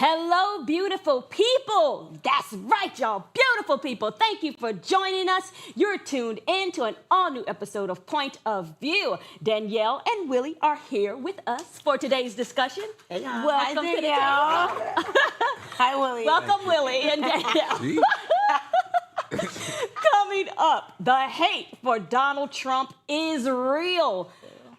Hello, beautiful people. That's right, y'all. Beautiful people. Thank you for joining us. You're tuned in to an all-new episode of Point of View. Danielle and Willie are here with us for today's discussion. Hey, y'all. Welcome to the Danielle. Hi, Willie. Welcome, Willie and Danielle. Coming up, the hate for Donald Trump is real.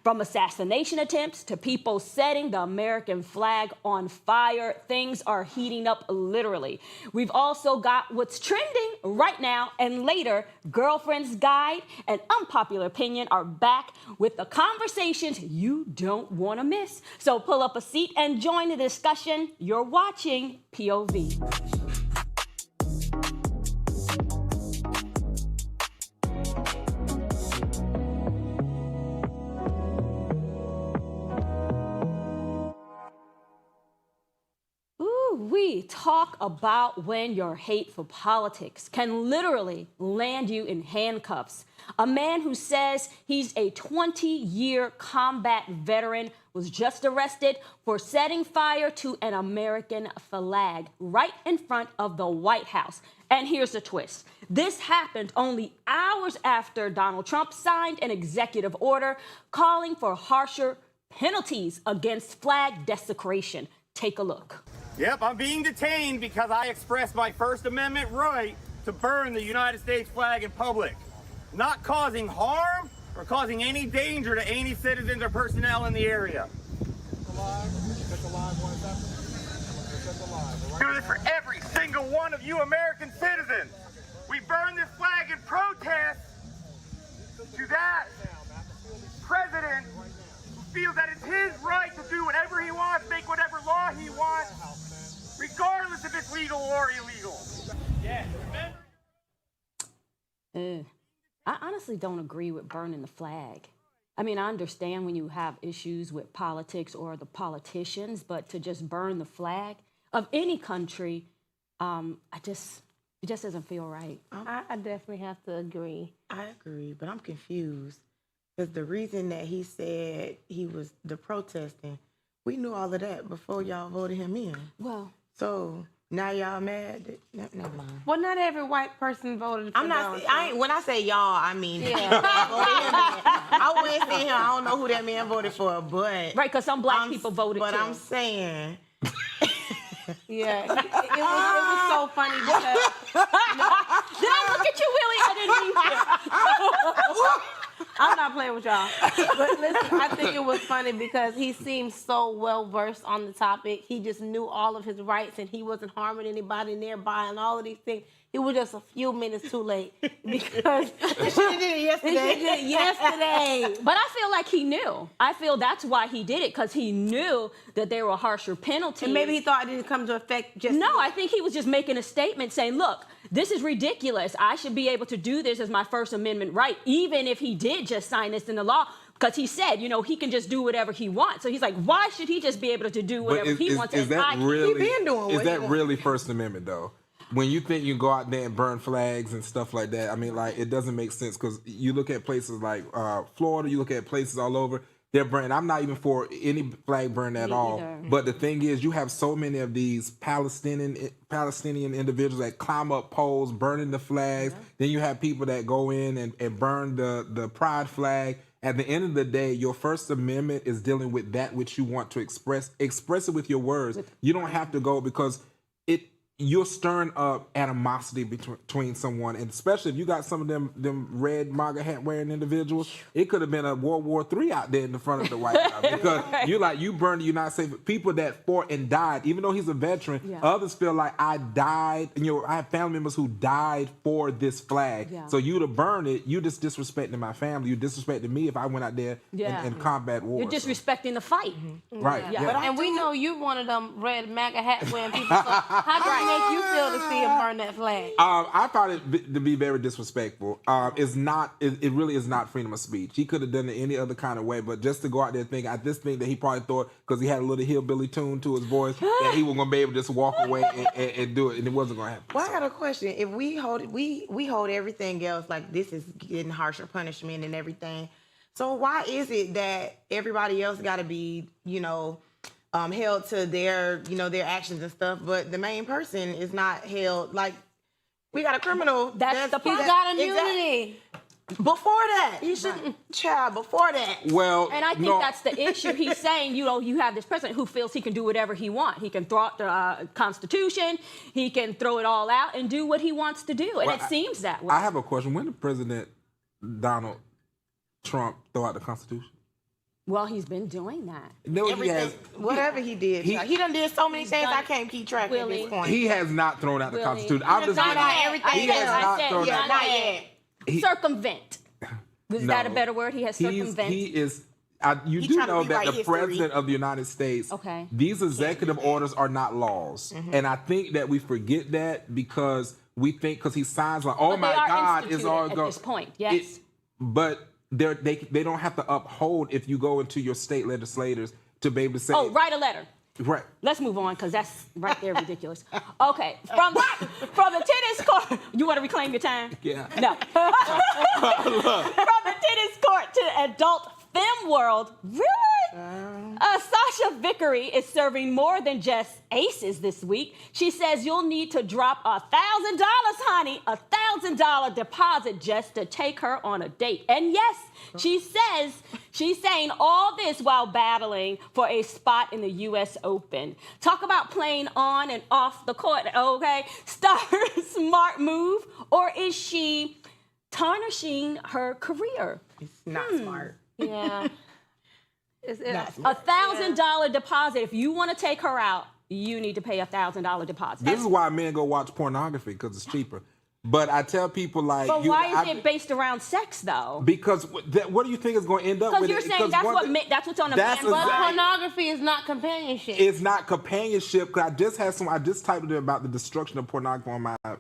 From assassination attempts to people setting the American flag on fire, things are heating up literally. We've also got what's trending right now and later. Girlfriend's Guide and Unpopular Opinion are back with the conversations you don't want to miss. So pull up a seat and join the discussion. You're watching POV. We talk about when your hate for politics can literally land you in handcuffs. A man who says he's a 20-year combat veteran was just arrested for setting fire to an American flag right in front of the White House. And here's the twist. This happened only hours after Donald Trump signed an executive order calling for harsher penalties against flag desecration. Take a look. Yep, I'm being detained because I expressed my First Amendment right to burn the United States flag in public, not causing harm or causing any danger to any citizens or personnel in the area. Do this for every single one of you American citizens. We burn this flag in protest to that president who feels that it's his right to do whatever he wants, make whatever law he wants, regardless if it's legal or illegal. Yeah, remember? I honestly don't agree with burning the flag. I mean, I understand when you have issues with politics or the politicians, but to just burn the flag of any country, it just doesn't feel right. I definitely have to agree. I agree, but I'm confused. Because the reason that he said he was the protesting, we knew all of that before y'all voted him in. Well, so now y'all mad? Never mind. Well, not every white person voted for I'm not. Donald I ain't, when I say y'all, I mean Yeah. I wouldn't say him. I don't know who that man voted for, but right, because some black people voted But too. I'm saying. Yeah, it was so funny because Did I look at you, Willie? I didn't mean to. I'm not playing with y'all. But listen, I think it was funny because he seemed so well versed on the topic. He just knew all of his rights and he wasn't harming anybody nearby and all of these things. He was just a few minutes too late because They should have did it yesterday. But I feel like he knew. I feel that's why he did it, because he knew that there were harsher penalties. And maybe he thought it didn't come to effect just... No, I think he was just making a statement saying, look, this is ridiculous. I should be able to do this as my First Amendment right, even if he did just sign this into law. Because he said, he can just do whatever he wants. So he's like, why should he just be able to do whatever he wants? Is that really, He been doing what is he that wants. really First Amendment, though? When you think you can go out there and burn flags and stuff like that, I mean, like, it doesn't make sense, because you look at places like Florida, you look at places all over, they're burning. I'm not even for any flag burn at all. Either. But the thing is, you have so many of these Palestinian individuals that climb up poles, burning the flags. Yeah. Then you have people that go in and burn the pride flag. At the end of the day, your First Amendment is dealing with that which you want to express. Express it with your words. You don't have to go, because you're stirring up animosity between someone, and especially if you got some of them red MAGA hat wearing individuals, it could have been a World War III out there in the front of the White House, because you burned the United States. People that fought and died, even though he's a veteran, others feel like I died. I have family members who died for this flag. Yeah. So you to burn it, you just disrespecting my family. You disrespecting me if I went out there and combat war. You're disrespecting the fight. Mm-hmm. Right. Yeah. But and we know you one of them red MAGA hat wearing people. So how do you make you feel to see him burn that flag? I found it to be very disrespectful. It really is not freedom of speech. He could have done it any other kind of way, but just to go out there and think, I just think that he probably thought, because he had a little hillbilly tune to his voice, that he was going to be able to just walk away and do it, and it wasn't going to happen. Well, I got a question. If we hold everything else, like this is getting harsher punishment and everything, so why is it that everybody else got to be, held to their, their actions and stuff. But the main person is not held. Like, we got a criminal. That's the He's part. got immunity. Before that, he shouldn't. Child, before that. Well, And I think that's the issue. He's saying, you have this president who feels he can do whatever he wants. He can throw out the Constitution. He can throw it all out and do what he wants to do. And it seems that way. I have a question. When did President Donald Trump throw out the Constitution? Well, he's been doing that. No, he Everything, has. whatever he did. He done did so many things I can't keep track at this point. He has not thrown out the Really? Constitution. I'm just Not giving- everything. He has not thrown out. Not yet. Circumvent. Is that a better word? He has circumvent. He is. You He do trying to know that rewrite the history. president of the United States, Okay. these executive orders are not laws. And I think that we forget that because we think because he signs like, oh But my they are God, it's instituted all at go. this point, yes. But they don't have to uphold if you go into your state legislators to be able to say. Oh, write a letter. Right. Let's move on because that's right there ridiculous. Okay, from the tennis court. You want to reclaim your time? Yeah. No. From the tennis court to the adult femme world. Really? Sasha Vickery is serving more than just aces this week. She says you'll need to drop $1,000, honey, $1,000 deposit just to take her on a date. And yes, she says she's saying all this while battling for a spot in the U.S. Open. Talk about playing on and off the court, okay? Smart move, or is she tarnishing her career? It's not smart. Yeah. $1,000 deposit. If you want to take her out, you need to pay $1,000 deposit. This is why men go watch pornography because it's cheaper. But I tell people like, But why is it based around sex though? Because what do you think is going to end up with Because it? you're saying that's what's on a That's man button. exactly- Pornography is not companionship. It's not companionship. 'Cause I just typed it about the destruction of pornography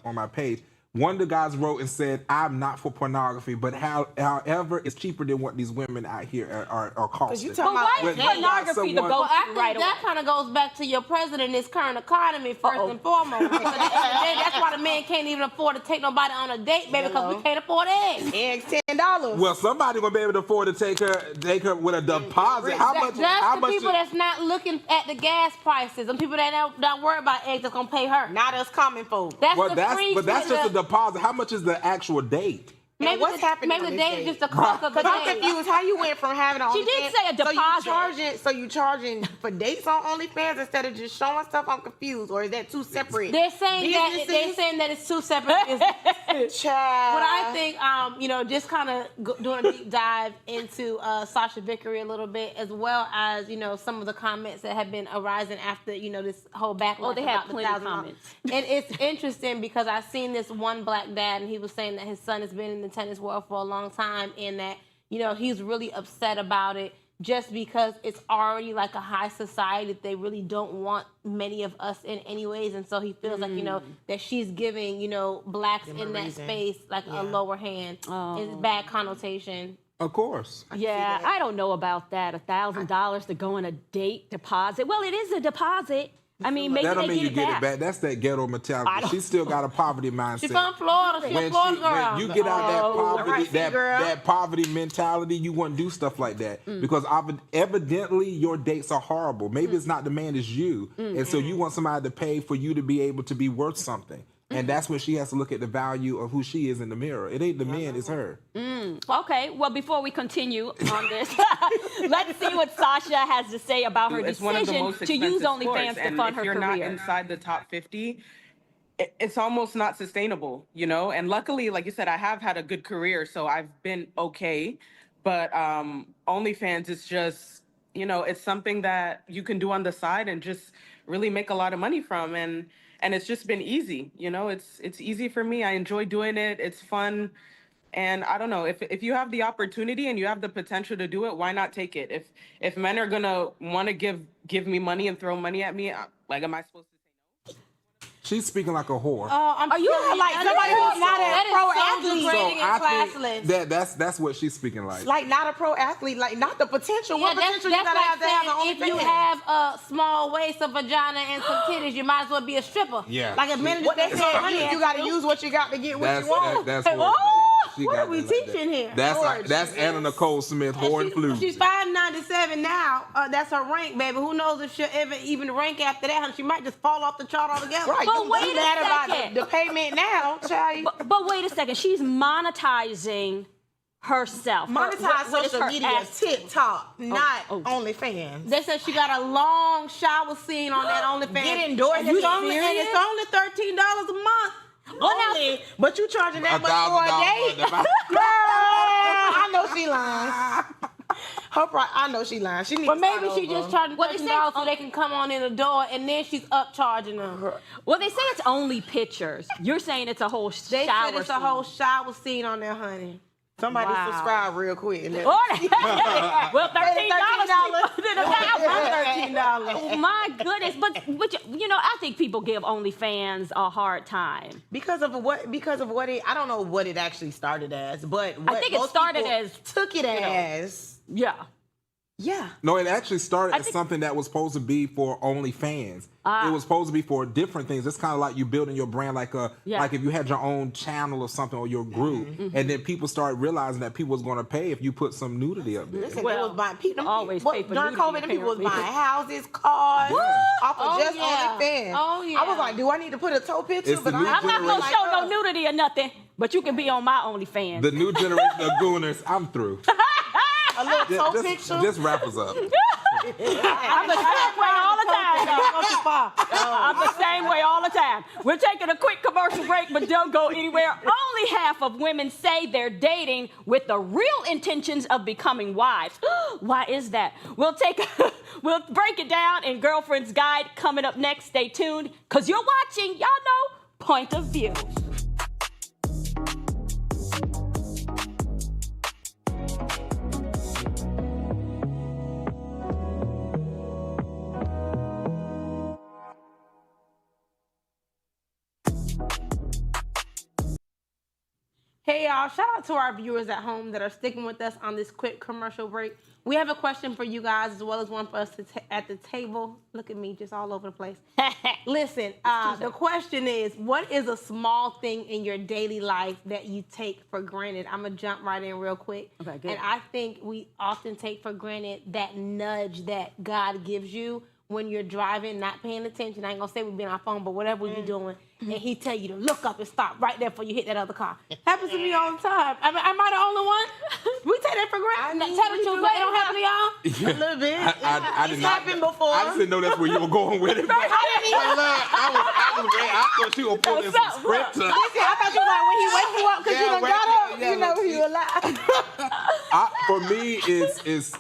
on my page. One of the guys wrote and said, "I'm not for pornography, but however, it's cheaper than what these women out here are costing." you But talking why about is When you got pornography the someone- go-to Well, I think right that away? kind of goes back to your president and his current economy first and foremost. Because at the end of the day, that's why the men can't even afford to take nobody on a date, baby, because we can't afford eggs. Eggs $10. Well, somebody gonna be able to afford to take her with a deposit. How much? That's How the much? people that's not looking at the gas prices. And people that not worried about eggs that's gonna pay her. Not us common folk. That's Well, the that's free but that's shit just a that- deposit. How much is the actual date? Maybe what's happening Maybe on the this date is date? just the cost of the Because I'm date. confused how you went from having on She did say a deposit. So you charging for dates on OnlyFans instead of just showing stuff? I'm confused. Or is that two separate? They're saying businesses? that it's two separate businesses. Child. What I think, just kind of doing a deep dive into Sasha Vickery a little bit, as well as, some of the comments that have been arising after, this whole backlash. Oh, they had about the plenty of $1,000. comments. And it's interesting because I've seen this one black dad, and he was saying that his son has been in the tennis world for a long time, and that, he's really upset about it just because it's already like a high society that they really don't want many of us in anyways. And so he feels like, that she's giving, blacks Give 'em in a that reason. space like a lower hand. It's bad connotation. Of course. Yeah, that. I don't know about that. $1,000 to go in a date deposit. Well, it is a deposit. I mean, maybe That don't they mean you get get it it back. That's that ghetto mentality. She still got a poverty mindset. She's from Florida. She's a Florida girl. When you get out that poverty, right, girl. that poverty mentality, you wouldn't do stuff like that because evidently your dates are horrible. Maybe it's not the man, it's you, and so you want somebody to pay for you to be able to be worth something. And that's when she has to look at the value of who she is in the mirror. It ain't the men, it's her. Okay, well, before we continue on this, let's see what Sasha has to say about her It's one of the decision most to use expensive OnlyFans sports, to and fund if her you're not career. inside the top 50, it's almost not sustainable, And luckily, like you said, I have had a good career, so I've been okay. But OnlyFans is just, it's something that you can do on the side and just really make a lot of money from, and it's just been easy. It's easy for me. I enjoy doing it. It's fun. And I don't know, if you have the opportunity and you have the potential to do it, why not take it? If men are gonna want to give me money and throw money at me, like, am I supposed to say no? She's speaking like a whore. Are you like somebody who's not a pro athlete? Degrading and I classless. think that's what she's speaking like. Like not a pro athlete, like not the potential. Yeah, What that's potential you gotta like have to have saying an if you OnlyFans? have a small waist, a vagina, and some titties, you might as well be a stripper. Yeah. Like a minute. What they say, honey, you gotta use what you got to get what you want. That's Oh, She What got are we it like that. teaching here? That's Anna Nicole Smith, Horn Flu. She's 597 now. That's her rank, baby. Who knows if she'll ever even rank after that? Honey. She might just fall off the chart altogether. Right. But wait a mad about second. the payment now, child. But wait a second. She's monetizing herself. Monetize What is social her media, ass- TikTok, not oh. OnlyFans. They said she got a long shower scene on that OnlyFans. Get endorsed. And it's You only serious? $13 a month. Only, but you charging that much for a date? $1,000. Girl, I know she lying. I know she lying. She needs But to maybe start she over. just charging What they $13 say- so they can come on in the door, and then she's upcharging them. Well, they say it's only pictures. You're saying it's a whole They shower said it's a scene. whole shower scene on there, honey. Somebody Wow. subscribe real quick. And Well, $13. $13. Oh my goodness! But you know, I think people give OnlyFans a hard time. because of what it, I don't know what it actually started as, but what I think it most started people as, took it as. Yeah. Yeah. No, it actually started I as think- something that was supposed to be for OnlyFans. Ah. It was supposed to be for different things. It's kind of like you building your brand, like Yeah. if you had your own channel or something or your group, Mm-hmm. and then people started realizing that people was going to pay if you put some nudity up there. Listen, Well, they was buying people. always pay for during nudity, COVID, them people was apparently. buying houses, cars, off of Oh, just yeah. OnlyFans. Oh, yeah. I was like, do I need to put a toe picture? It's the new I'm not gonna generation. show no nudity or nothing, but you can be on my OnlyFans. The new generation of gooners, I'm through. a little toe Just, picture. just wrap us up. I'm the same way all the time. dog. I'm the same way all the time. We're taking a quick commercial break, but don't go anywhere. Only half of women say they're dating with the real intentions of becoming wives. Why is that? We'll break it down in Girlfriend's Guide coming up next. Stay tuned, because you're watching, y'all know, Point of View. Hey y'all, shout out to our viewers at home that are sticking with us on this quick commercial break. We have a question for you guys as well as one for us at the table. Look at me, just all over the place. Listen, the question is, what is a small thing in your daily life that you take for granted? I'm going to jump right in real quick. Okay, good. And I think we often take for granted that nudge that God gives you when you're driving, not paying attention. I ain't gonna say we be on our phone, but whatever we be doing, and he tell you to look up and stop right there before you hit that other car. Happens to me all the time. Am I the only one? We take that for granted. I mean, Tell the we truth, do but it don't happen to y'all. A little bit. I did It's not. happened before. I just didn't know that's where you were going with it. I was ready. I thought you were pulling some script. Listen, I thought you were like, when he wake you up because you done got up, yeah, you know look, he alive. For me, it's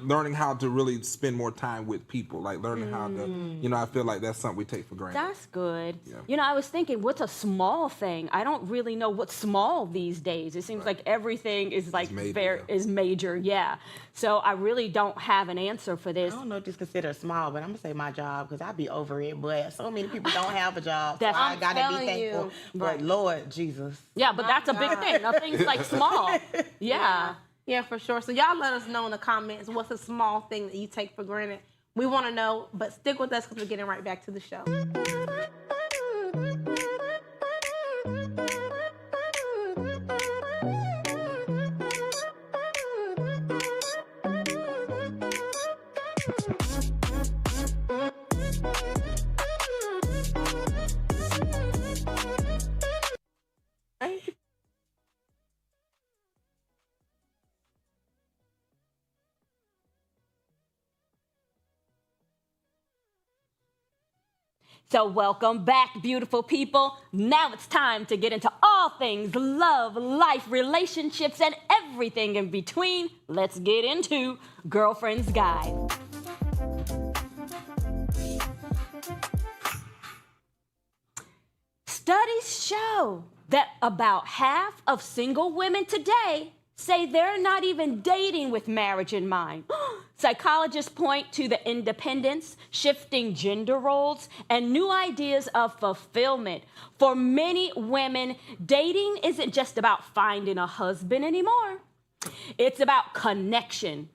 learning how to really spend more time with people, like learning how to, I feel like that's something we take for granted. That's good. Yeah. You know, I was thinking, what's a small thing? I don't really know what's small these days. It seems like everything is like major, is major, yeah. So I really don't have an answer for this. I don't know if this is considered small, but I'm gonna say my job because I be over it. But so many people don't have a job, so That's- I I'm gotta be telling thankful. you. But Lord Jesus, Yeah, but that's a big thing. Nothing's like small. Yeah. Yeah, for sure. So y'all let us know in the comments what's a small thing that you take for granted. We want to know, but stick with us because we're getting right back to the show. So welcome back, beautiful people. Now it's time to get into all things love, life, relationships, and everything in between. Let's get into Girlfriend's Guide. Studies show that about half of single women today say they're not even dating with marriage in mind. Psychologists point to the independence, shifting gender roles, and new ideas of fulfillment. For many women, dating isn't just about finding a husband anymore. It's about connection,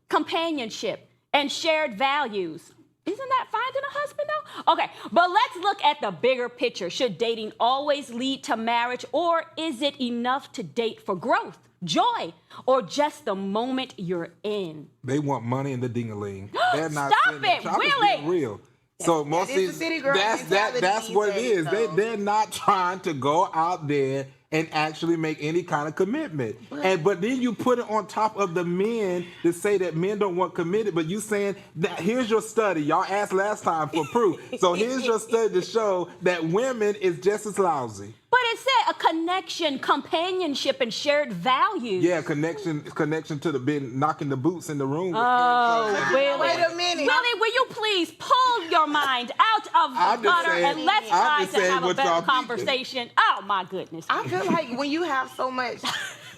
companionship, and shared values. Isn't that finding a husband, though? Okay, but let's look at the bigger picture. Should dating always lead to marriage, or is it enough to date for growth, joy, or just the moment you're in? They want money in the ding-a-ling. They're not Stop saying that. it, I'm just really? being real. So most of is the these, city girl that's mentality what it these is. days, though. They're not trying to go out there and actually make any kind of commitment. But then you put it on top of the men to say that men don't want committed. But you saying that here's your study. Y'all asked last time for proof. So here's your study to show that women is just as lousy. But it said a connection, companionship, and shared values. Yeah, connection to the been knocking the boots in the room. Oh, really? Wait a minute. Willie, will you please pull your mind out of I'm the just gutter saying- and let's I'm try just to saying have a what better y'all thinking. conversation? Oh, my goodness. I feel like when you have so much,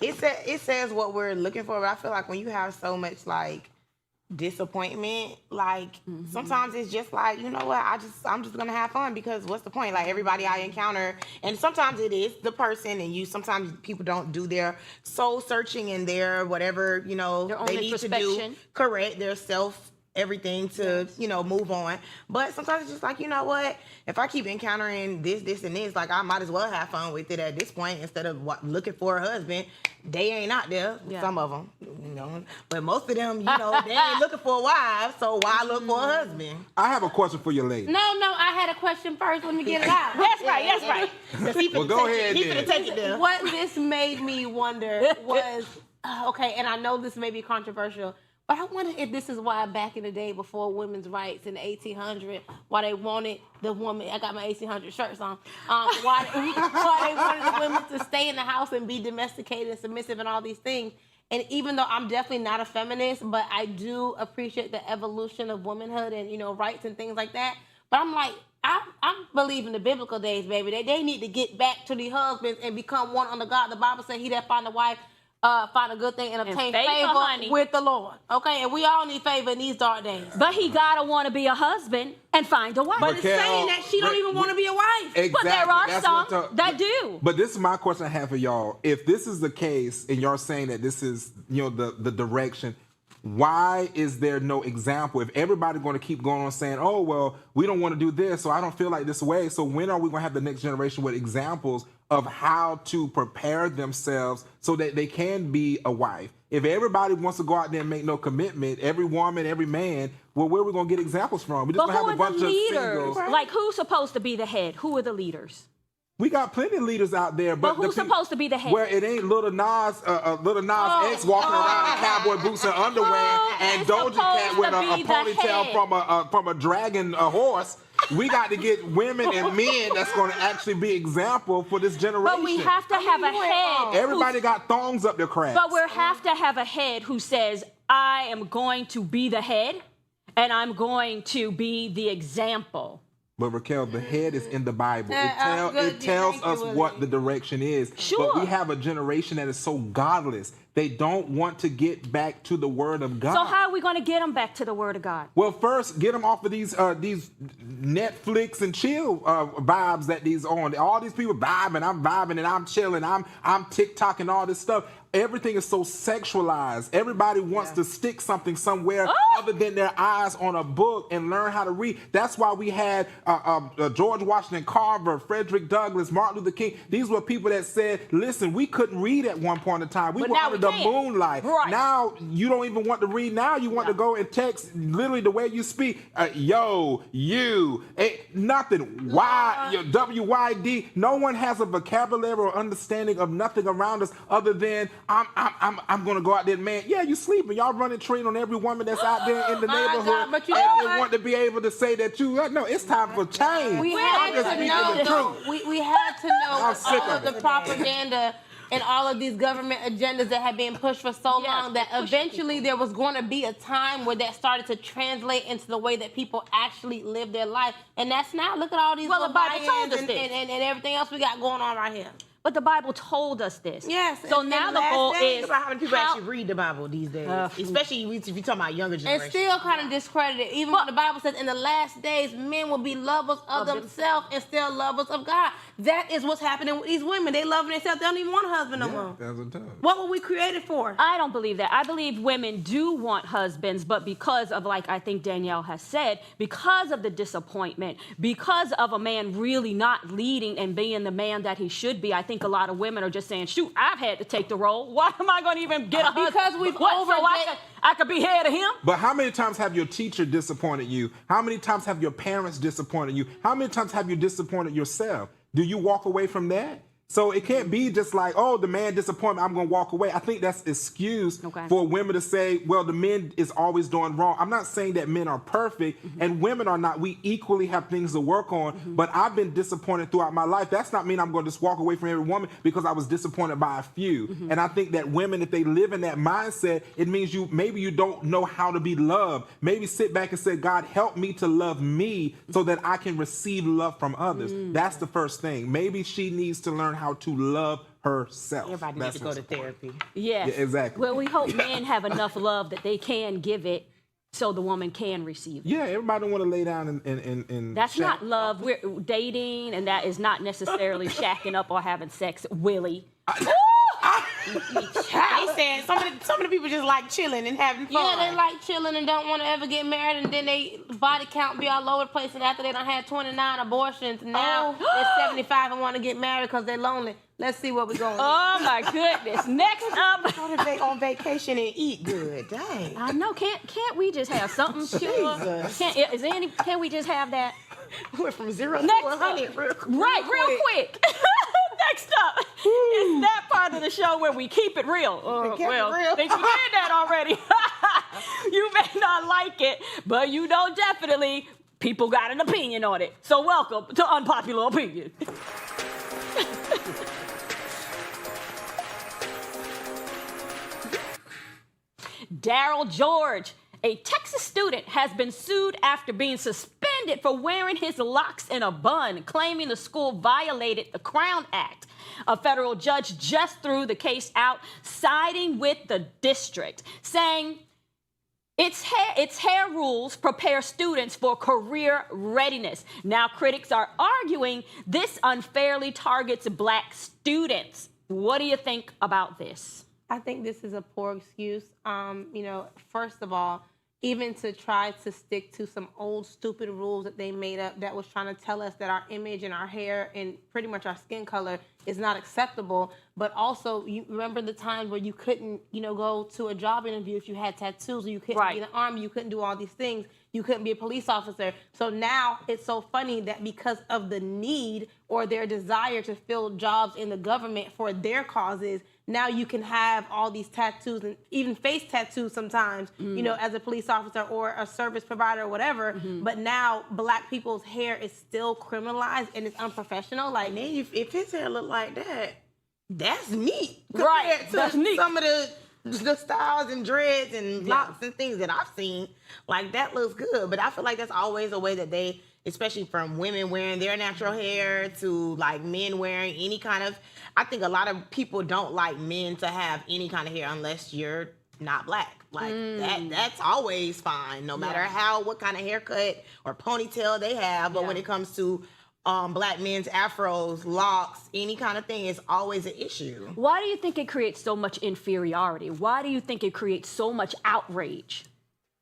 it says what we're looking for, but I feel like when you have so much like disappointment, like sometimes it's just like, you know what, I'm just gonna have fun, because what's the point? Like everybody I encounter, and sometimes it is the person, and sometimes people don't do their soul searching and their whatever, you know, Their own they need to do, introspection. correct their self everything to, you know, move on. But sometimes it's just like, you know what, if I keep encountering this and this, like I might as well have fun with it at this point instead of looking for a husband. They ain't out there, some of them, you know, but most of them, you know, they ain't looking for a wife, so why look for a husband? I have a question for you, lady. No, I had a question first. Let me get it out. That's right. Well, go ahead He then. finna take it there. What this made me wonder was, okay, and I know this may be controversial, but I wonder if this is why back in the day before women's rights in the 1800s, why they wanted the woman, I got my 1800 shirts on, why they wanted the women to stay in the house and be domesticated and submissive and all these things. And even though I'm definitely not a feminist, but I do appreciate the evolution of womanhood and, you know, rights and things like that. But I'm like, I believe in the biblical days, baby. They need to get back to the husbands and become one under God. The Bible says he that find a wife, find a good thing and obtain favor, honey. favor with the Lord. Okay, and we all need favor in these dark days. But he gotta want to be a husband and find a wife. But it's saying that she don't even want to be a wife. Exactly. But there are That's some what that do. But this is my question I have for y'all. If this is the case, and y'all saying that this is, you know, the direction, why is there no example? If everybody's going to keep going on saying, oh, well, we don't want to do this, so I don't feel like this way. So when are we going to have the next generation with examples of how to prepare themselves so that they can be a wife? If everybody wants to go out there and make no commitment, every woman, every man, well, where are we going to get examples from? We're just But going to who have a are bunch the of leaders? singles. Like, who's supposed to be the head? Who are the leaders? We got plenty of leaders out there, But but who's supposed to be the head? Where it ain't Little Nas X walking around in cowboy boots and underwear, and it's Doja Cat supposed with to a be the ponytail head. from a dragon horse. We got to get women and men that's going to actually be example for this generation. But we have to have a head. Everybody got thongs up their crabs. But we have to have a head who says, I am going to be the head, and I'm going to be the example. But Raquel, the head is in the Bible. good. It tells Thank you, us Willie. what the direction is. Sure. But we have a generation that is so godless. They don't want to get back to the Word of God. So how are we going to get them back to the Word of God? Well, first, get them off of these Netflix and chill vibes that these on. All these people vibing, and I'm chilling, I'm TikTok and all this stuff. Everything is so sexualized. Everybody wants to stick something somewhere other than their eyes on a book and learn how to read. That's why we had George Washington Carver, Frederick Douglass, Martin Luther King. These were people that said, listen, we couldn't read at one point in time. We But were now under we the can. moonlight. Right. Now you don't even want to read. Now you want to go and text literally the way you speak. Yo, you, nothing. Y, W-Y-D. No one has a vocabulary or understanding of nothing around us other than I'm gonna go out there, man. Yeah, you sleeping. Y'all running train on every woman that's out there in the My neighborhood. God, but you and know they what? want to be able to say that you no, it's time for change. We I'm had just to speaking know, the though, truth. we had to know I'm sick all of of the it. propaganda and all of these government agendas that have been pushed for so Yes, long that they're pushing eventually there was going to be a time where that started to translate into the way that people actually live their life. And that's now, look at all these Well, the little Bible told buy-ins us this. and everything else we got going on right here. But the Bible told us this. Yes, So and now in the last goal days, is Think about how many people actually read the Bible these days, especially if you're talking about younger It's generation. still kind of discredited. Even when the Bible says in the last days, men will be lovers of themselves instead of lovers of God. That is what's happening with these women. They loving themselves. They don't even want a husband no more. That's a tough. What were we created for? I don't believe that. I believe women do want husbands, but because of, like I think Danielle has said, because of the disappointment, because of a man really not leading and being the man that he should be, I think a lot of women are just saying, shoot, I've had to take the role. Why am I going to even get a husband? Because we've So I could be head of him? But how many times have your teacher disappointed you? How many times have your parents disappointed you? How many times have you disappointed yourself? Do you walk away from that? So it can't be just like, oh, the man disappointed me, I'm going to walk away. I think that's excuse for women to say, well, the men is always doing wrong. I'm not saying that men are perfect and women are not. We equally have things to work on, but I've been disappointed throughout my life. That's not mean I'm going to just walk away from every woman because I was disappointed by a few. And I think that women, if they live in that mindset, it means maybe you don't know how to be loved. Maybe sit back and say, God, help me to love me so that I can receive love from others. That's the first thing. Maybe she needs to learn how to love herself. Everybody needs to go to therapy. Yes. Yeah, exactly. Well, we hope men have enough love that they can give it so the woman can receive it. Yeah, everybody want to lay down and That's shack. not love. We're dating, and that is not necessarily shacking up or having sex, Willie. They said some of the people just like chilling and having fun. Yeah, they like chilling and don't want to ever get married, and then they body count be all over the place. And after they done had 29 abortions, now they're 75 and want to get married because they're lonely. Let's see what we're going. Oh my goodness! Next up, Go to on vacation and eat good. Dang. I know. Can't we just have something pure? Jesus. Can we just have that? Went from 0 to Next 100 real quick. Real quick. Next up is that part of the show where we keep it real. Keep it real. Think we did that already. You may not like it, but you know definitely people got an opinion on it. So welcome to Unpopular Opinion. Daryl George, a Texas student, has been sued after being suspended for wearing his locks in a bun, claiming the school violated the Crown Act. A federal judge just threw the case out, siding with the district, saying its hair rules prepare students for career readiness. Now, critics are arguing this unfairly targets Black students. What do you think about this? I think this is a poor excuse. First of all, even to try to stick to some old stupid rules that they made up that was trying to tell us that our image and our hair and pretty much our skin color is not acceptable. But also, you remember the times where you couldn't, go to a job interview if you had tattoos, or you couldn't be in the army, you couldn't do all these things, you couldn't be a police officer. So now it's so funny that because of the need or their desire to fill jobs in the government for their causes, now you can have all these tattoos and even face tattoos sometimes, as a police officer or a service provider or whatever. But now Black people's hair is still criminalized and it's unprofessional. Like, And then if his hair look like that, that's neat. Right, Compared to that's neat. some of the styles and dreads and locks and things that I've seen, like that looks good. But I feel like that's always a way that they, especially from women wearing their natural hair to like men wearing any kind of, I think a lot of people don't like men to have any kind of hair unless you're not Black. Like that's always fine, no matter what kind of haircut or ponytail they have. But when it comes to Black men's afros, locks, any kind of thing, is always an issue. Why do you think it creates so much inferiority? Why do you think it creates so much outrage?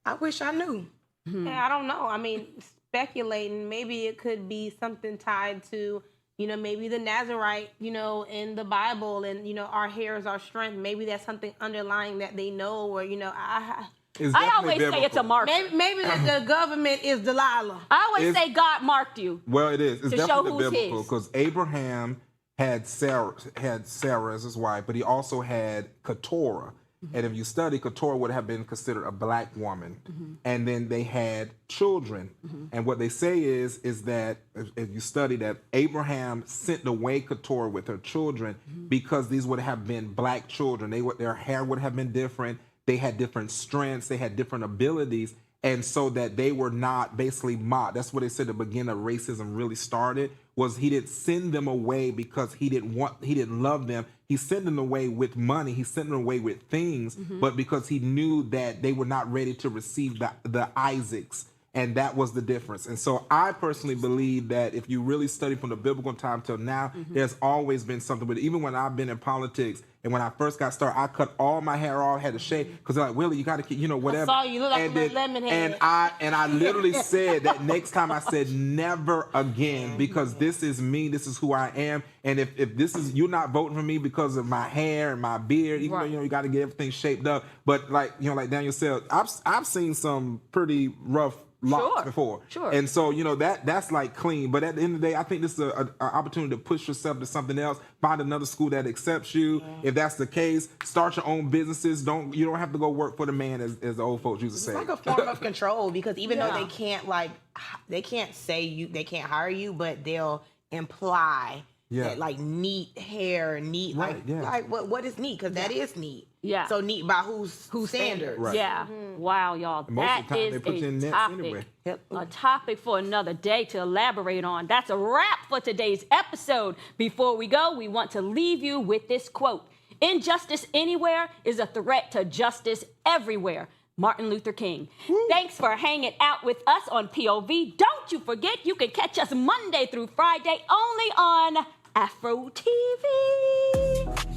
I wish I knew. I don't know. I mean, speculating, maybe it could be something tied to, maybe the Nazarite, in the Bible, and, our hair is our strength. Maybe that's something underlying that they know, or, I always say it's a mark. Maybe the government is Delilah. I always say God marked you. Well, it is. It's To show definitely who's biblical his. because Abraham had Sarah as his wife, but he also had Keturah. And if you study, Keturah would have been considered a Black woman. And then they had children. And what they say is that if you study that Abraham sent away Keturah with her children because these would have been Black children. Their hair would have been different. They had different strengths. They had different abilities. And so that they were not basically mocked. That's what they said the beginning of racism really started, was he didn't send them away because he didn't love them. He sent them away with money. He sent them away with things, but because he knew that they were not ready to receive the Isaacs. And that was the difference. And so I personally believe that if you really study from the biblical time till now, there's always been something. But even when I've been in politics and when I first got started, I cut all my hair off, had to shave, because they're like, Willie, you got to keep, whatever. I saw you look like a lemon head. And I literally said that next time I said never again, because this is me, this is who I am. And if this is, you're not voting for me because of my hair and my beard, even though, you got to get everything shaped up. But like Daniel said, I've seen some pretty rough locks before. Sure. And so, that's like clean. But at the end of the day, I think this is an opportunity to push yourself to something else. Find another school that accepts you. If that's the case, start your own businesses. You don't have to go work for the man, as the old folks used to say. It's like a form of control, because even though they can't say they can't hire you, but they'll imply that like neat hair, neat, what is neat? Because that is neat. Yeah. So neat by whose standards? Right. Yeah. Wow, y'all. And most That of the time, is they put you in a nets topic. anyway. A topic for another day to elaborate on. That's a wrap for today's episode. Before we go, we want to leave you with this quote. Injustice anywhere is a threat to justice everywhere. Martin Luther King. Thanks for hanging out with us on POV. Don't you forget, you can catch us Monday through Friday only on AFRO TV.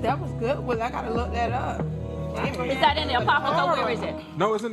That was good. Well, I gotta look that up. Is that in the Apocrypha? Where is it? No, it's in